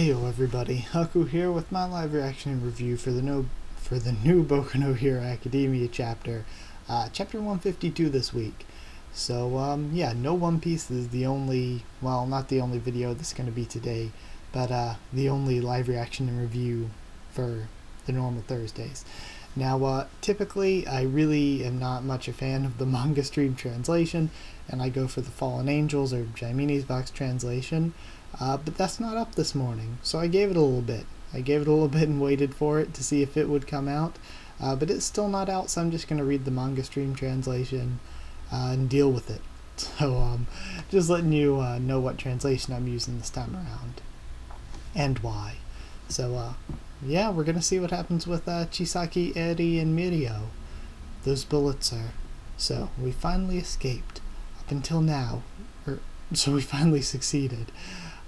Heyo everybody, Haku here with my live reaction and review for the new Boku no Hero Academia chapter, chapter 152 this week. So yeah, no One Piece is the only, well, not the only video that's going to be today, but the only live reaction and review for the normal Thursdays. Now, typically I really am not much a fan of the manga stream translation, and I go for the Fallen Angels or Jaimine's Box translation. But that's not up this morning, so I gave it a little bit. And waited for it to see if it would come out, but it's still not out, so I'm just going to read the manga stream translation and deal with it. So just letting you know what translation I'm using this time around and why. So yeah, we're going to see what happens with Chisaki, Eri, and Mirio. Those bullets are... So we finally escaped. Up until now, so we finally succeeded.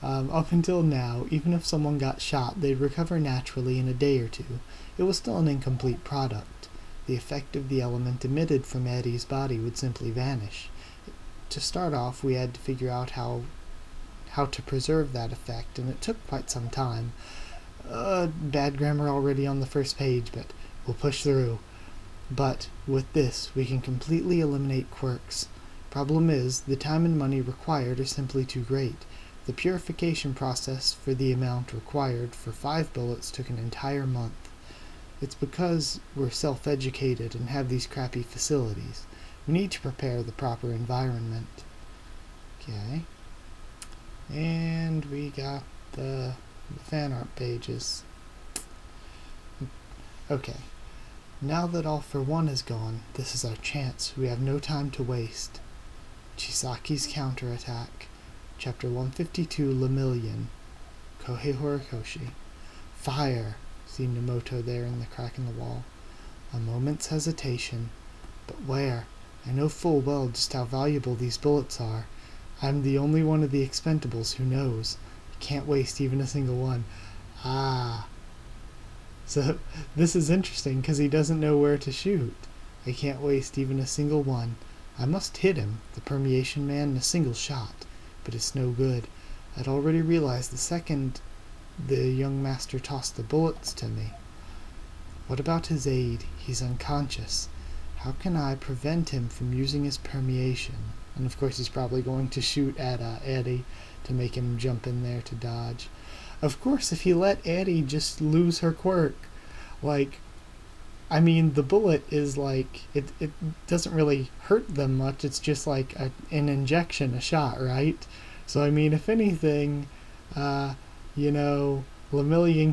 Up until now, even if someone got shot, they'd recover naturally in a day or two. It was still an incomplete product. The effect of the element emitted from Eddie's body would simply vanish. To start off, we had to figure out how to preserve that effect, and it took quite some time. Bad grammar already on the first page, but we'll push through. But with this, we can completely eliminate quirks. Problem is, the time and money required are simply too great. The purification process for the amount required for 5 bullets took an entire month. It's because we're self-educated and have these crappy facilities. We need to prepare the proper environment. Okay. And we got the fan art pages. Okay. Now that All for One is gone, this is our chance. We have no time to waste. Chisaki's counterattack. Chapter 152, Lemillion. Kohei Horikoshi. Fire! See Nomoto there in the crack in the wall. A moment's hesitation. But where? I know full well just how valuable these bullets are. I'm the only one of the expendables who knows. I can't waste even a single one. Ah. So this is interesting because he doesn't know where to shoot. I can't waste even a single one. I must hit him, the permeation man, in a single shot. But it's no good. I'd already realized the second the young master tossed the bullets to me. What about his aide? He's unconscious. How can I prevent him from using his permeation? And of course he's probably going to shoot at Eddie to make him jump in there to dodge. Of course, if he let Eddie just lose her quirk, like, I mean, the bullet is like, it doesn't really hurt them much. It's just like an injection, a shot, right? So, I mean, if anything, Lemillion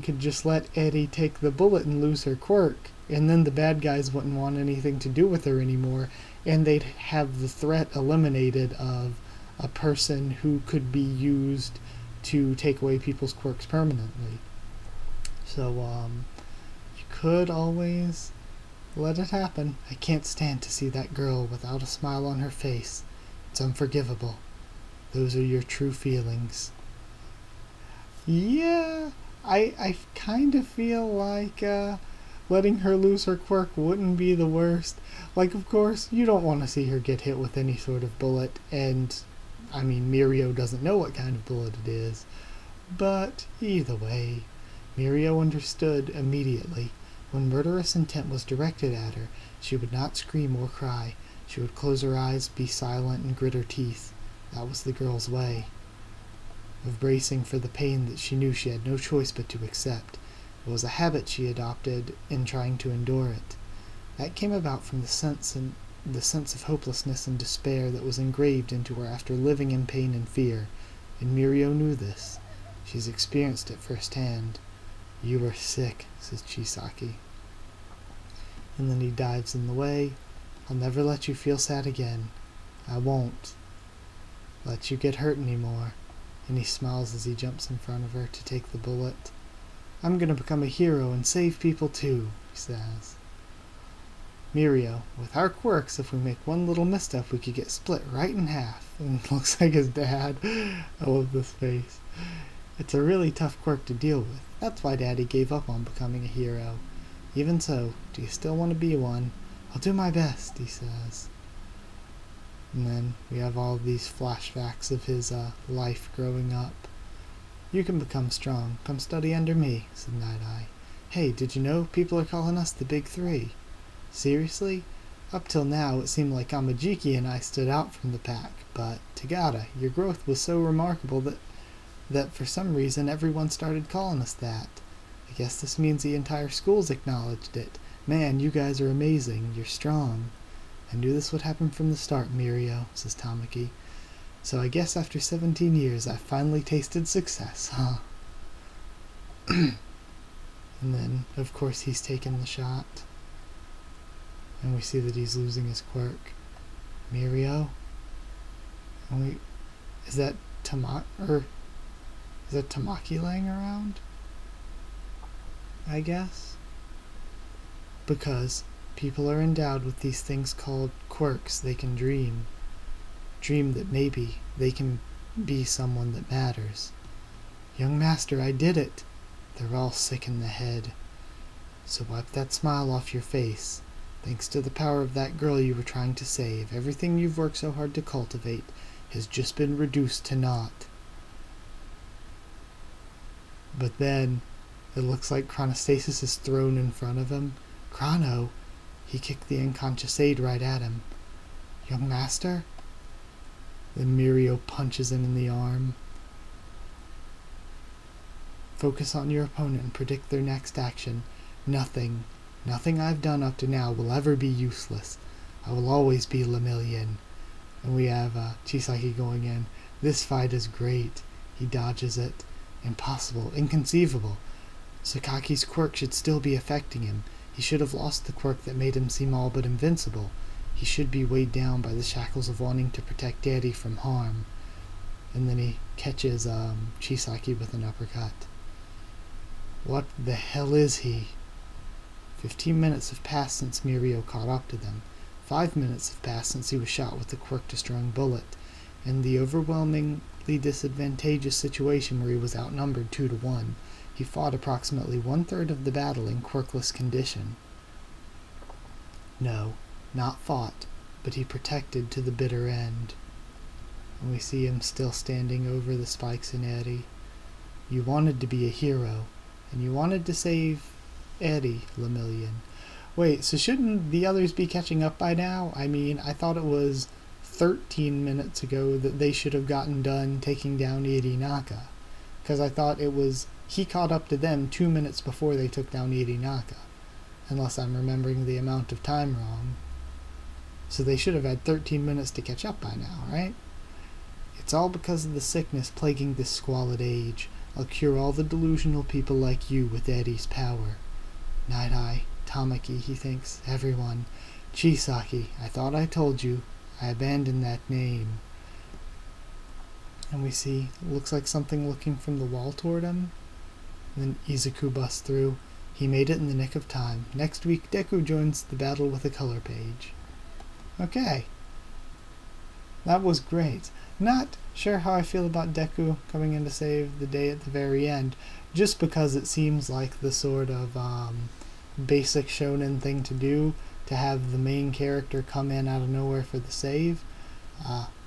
could just let Eddie take the bullet and lose her quirk, and then the bad guys wouldn't want anything to do with her anymore, and they'd have the threat eliminated of a person who could be used to take away people's quirks permanently. So, could always let it happen. I can't stand to see that girl without a smile on her face. It's unforgivable. Those are your true feelings. Yeah, I kind of feel like letting her lose her quirk wouldn't be the worst. Like, of course, you don't want to see her get hit with any sort of bullet, and I mean, Mirio doesn't know what kind of bullet it is. But either way, Mirio understood immediately. When murderous intent was directed at her, she would not scream or cry. She would close her eyes, be silent, and grit her teeth. That was the girl's way of bracing for the pain that she knew she had no choice but to accept. It was a habit she adopted in trying to endure it. That came about from the sense of hopelessness and despair that was engraved into her after living in pain and fear, and Mirio knew this. She's experienced it firsthand. You are sick, says Chisaki. And then he dives in the way. I'll never let you feel sad again. I won't let you get hurt anymore. And he smiles as he jumps in front of her to take the bullet. I'm gonna become a hero and save people too, he says. Mirio, with our quirks, if we make one little misstep, we could get split right in half. And it looks like his dad. I love this face. It's a really tough quirk to deal with. That's why Daddy gave up on becoming a hero. Even so, do you still want to be one? I'll do my best, he says. And then we have all of these flashbacks of his life growing up. You can become strong. Come study under me, said Night-Eye. Hey, did you know people are calling us the Big Three? Seriously? Up till now, it seemed like Amajiki and I stood out from the pack, but, Tagada, your growth was so remarkable that for some reason everyone started calling us that. I guess this means the entire school's acknowledged it. Man, you guys are amazing. You're strong. I knew this would happen from the start, Mirio, says Tamaki. So I guess after 17 years I finally tasted success, huh? And then, of course, he's taken the shot. And we see that he's losing his quirk. Mirio? Is that Tamaki laying around? I guess? Because people are endowed with these things called quirks. They can dream. Dream that maybe they can be someone that matters. Young master, I did it! They're all sick in the head. So wipe that smile off your face. Thanks to the power of that girl you were trying to save, everything you've worked so hard to cultivate has just been reduced to naught. But then, it looks like Chronostasis is thrown in front of him. Chrono! He kicked the unconscious aide right at him. Young master? Then Mirio punches him in the arm. Focus on your opponent and predict their next action. Nothing I've done up to now will ever be useless. I will always be Lemillion. And we have Chisaki going in. This fight is great. He dodges it. Impossible. Inconceivable. Sakaki's quirk should still be affecting him. He should have lost the quirk that made him seem all but invincible. He should be weighed down by the shackles of wanting to protect Daddy from harm. And then he catches Chisaki with an uppercut. What the hell is he? 15 minutes have passed since Mirio caught up to them. 5 minutes have passed since he was shot with the quirk-destroying bullet. In the overwhelmingly disadvantageous situation where he was outnumbered 2-1, he fought approximately 1/3 of the battle in quirkless condition. No, not fought, but he protected to the bitter end. And we see him still standing over the spikes in Eddie. You wanted to be a hero, and you wanted to save Eddie, Lemillion. Wait, so shouldn't the others be catching up by now? I mean, I thought it was 13 minutes ago that they should have gotten done taking down Irinaka. Because I thought it was he caught up to them 2 minutes before they took down Irinaka. Unless I'm remembering the amount of time wrong. So they should have had 13 minutes to catch up by now, right? It's all because of the sickness plaguing this squalid age. I'll cure all the delusional people like you with Eddie's power. Night-Eye, Tamaki, he thinks, everyone. Chisaki, I thought I told you. I abandoned that name. And we see, it looks like something looking from the wall toward him. And then Izuku busts through. He made it in the nick of time. Next week, Deku joins the battle with a color page. Okay. That was great. Not sure how I feel about Deku coming in to save the day at the very end, just because it seems like the sort of basic shonen thing to do, to have the main character come in out of nowhere for the save.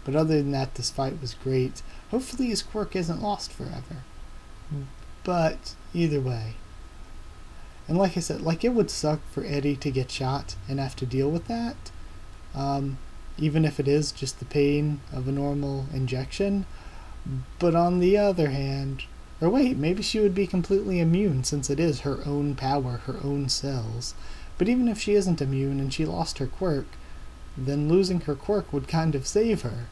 But other than that, this fight was great. Hopefully his quirk isn't lost forever. But either way. And like I said, like it would suck for Eddie to get shot and have to deal with that. Even if it is just the pain of a normal injection. But on the other hand, or wait, maybe she would be completely immune since it is her own power, her own cells. But even if she isn't immune and she lost her quirk, then losing her quirk would kind of save her.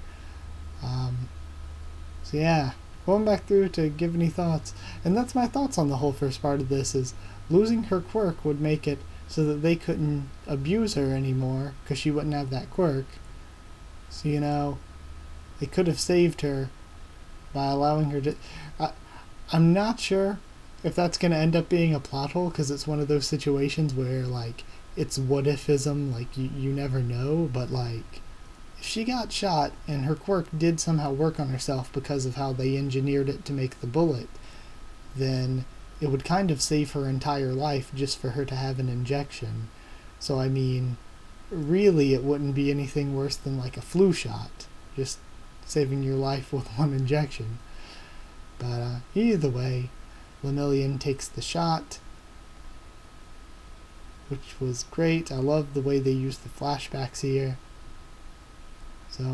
So yeah, going back through to give any thoughts. And that's my thoughts on the whole first part of this, is losing her quirk would make it so that they couldn't abuse her anymore because she wouldn't have that quirk. So, you know, they could have saved her by allowing her to... I'm not sure if that's going to end up being a plot hole, because it's one of those situations where, like, it's what-ifism, like, you never know, but, like, if she got shot and her quirk did somehow work on herself because of how they engineered it to make the bullet, then it would kind of save her entire life just for her to have an injection. So, I mean, really it wouldn't be anything worse than, like, a flu shot, just saving your life with one injection. But either way, Lemillion takes the shot, which was great. I love the way they used the flashbacks here. So,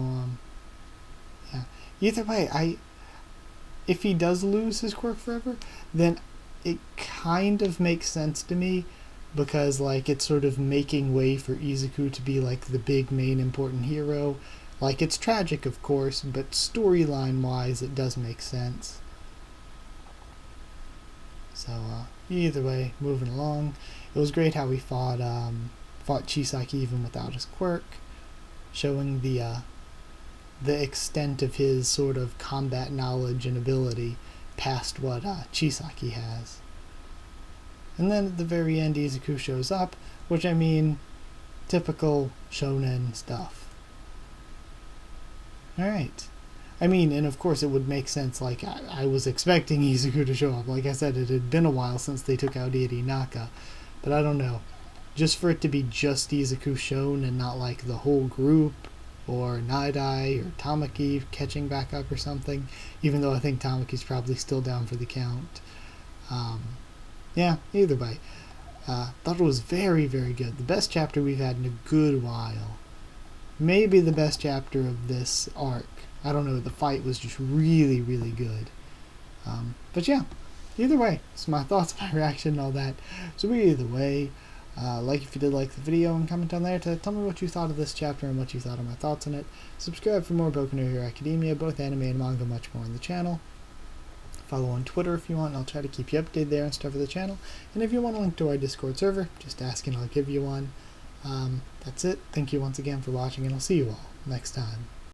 yeah. Either way, if he does lose his quirk forever, then it kind of makes sense to me, because like it's sort of making way for Izuku to be like the big main important hero. Like, it's tragic, of course, but storyline wise it does make sense. So either way, moving along, it was great how he fought Chisaki even without his quirk, showing the extent of his sort of combat knowledge and ability past what Chisaki has. And then at the very end, Izuku shows up, which, I mean, typical shonen stuff. Alright. I mean, and of course it would make sense, like, I was expecting Izuku to show up. Like I said, it had been a while since they took out Irinaka, but I don't know. Just for it to be just Izuku shown and not like the whole group, or Night-Eye, or Tamaki catching back up or something, even though I think Tamaki's probably still down for the count. Yeah, either way. Thought it was very, very good. The best chapter we've had in a good while. Maybe the best chapter of this arc. I don't know, the fight was just really, really good. But yeah, either way, it's my thoughts, my reaction, and all that. So either way, like if you did like the video, and comment down there to tell me what you thought of this chapter and what you thought of my thoughts on it. Subscribe for more Boku no Hero Academia, both anime and manga, much more on the channel. Follow on Twitter if you want, and I'll try to keep you updated there and stuff for the channel. And if you want a link to our Discord server, just ask and I'll give you one. That's it. Thank you once again for watching, and I'll see you all next time.